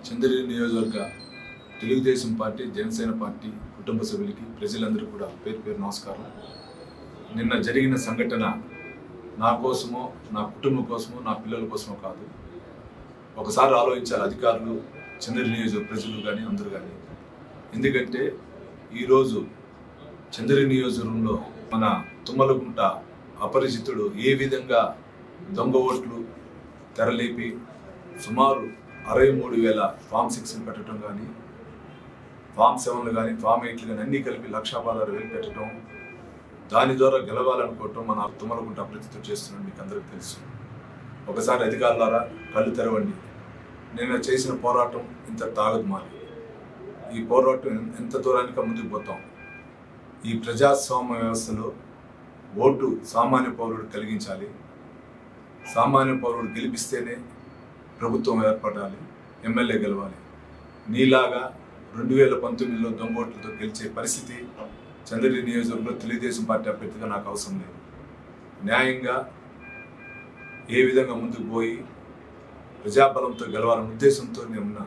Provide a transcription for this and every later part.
చంద్రగిరి నియోజకవర్గ Telugu Desam party, Janasena party కుటుంబ సభ్యులకి, ప్రజలందరూ కూడా పేరు పేరు నమస్కారం. నిన్న జరిగిన సంఘటన నా కోసమో, నా కుటుంబం కోసమో, నా పిల్లల కోసమో కాదు. ఒకసారి ఆలోచించాలి అధికారులు, చంద్రగిరి నియోజకవర్గ ప్రజలు కానీ అందరూ కానీ. ఎందుకంటే ఈరోజు చంద్రగిరి నియోజకవర్గంలో మన తుమ్మలగుంట అపరిచితుడు ఏ విధంగా దొంగ ఓట్లు తెరలేపి సుమారు 63,000 ఫామ్ 6 పెట్టడం కానీ, ఫామ్ 7 కానీ, ఫామ్ 8 కానీ అన్నీ కలిపి 1,16,000 పెట్టడం, దాని ద్వారా గెలవాలనుకోవటం మన తుమ్మలగుంట అపరిచితుడు చేస్తున్నాడు. మీకు అందరికీ తెలుసు. ఒకసారి అధికారులారా కళ్ళు తెరవండి. నేను చేసిన పోరాటం ఇంత తాగదు మాది. ఈ పోరాటం ఎంత దూరానికి ముందుకు పోతాం. ఈ ప్రజాస్వామ్య వ్యవస్థలో ఓటు సామాన్య పౌరుడు కలిగించాలి. సామాన్య పౌరుడు గెలిపిస్తేనే ప్రభుత్వం ఏర్పడాలి, ఎమ్మెల్యే గెలవాలి. నీలాగా 2019లో దొంగ ఓట్లతో గెలిచే పరిస్థితి చంద్రగిరి నియోజకవర్గంలో తెలుగుదేశం పార్టీ అభ్యర్థిగా నాకు అవసరం లేదు. న్యాయంగా ఏ విధంగా ముందుకు పోయి ప్రజాబలంతో గెలవాలనే ఉద్దేశంతో నేను ఉన్నా.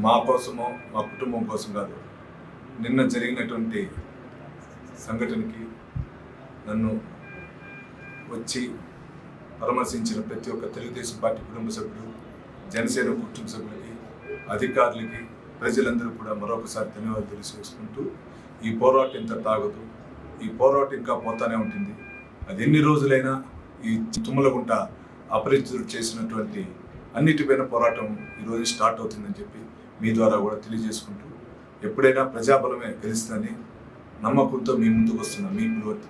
మా కోసమో, మా కుటుంబం కోసం కాదు. నిన్న జరిగినటువంటి సంఘటనకి నన్ను వచ్చి పరామర్శించిన ప్రతి ఒక్క తెలుగుదేశం పార్టీ కుటుంబ సభ్యులు, జనసేన కుటుంబ సభ్యులకి, అధికారులకి, ప్రజలందరూ కూడా మరొకసారి ధన్యవాదాలు తెలియజేసుకుంటూ, ఈ పోరాటం ఇంత తాగదు. ఈ పోరాటం ఇంకా పోతానే ఉంటుంది. అది ఎన్ని రోజులైనా ఈ తుమ్మలగుంట అపరిచితుడు చేసినటువంటి అన్నిటిపైన పోరాటం ఈరోజు స్టార్ట్ అవుతుందని చెప్పి మీ ద్వారా కూడా తెలియజేసుకుంటూ, ఎప్పుడైనా ప్రజాబలమే గెలుస్తుందని నమ్మకంతో మీ ముందుకు వస్తున్న మీ పులివర్తి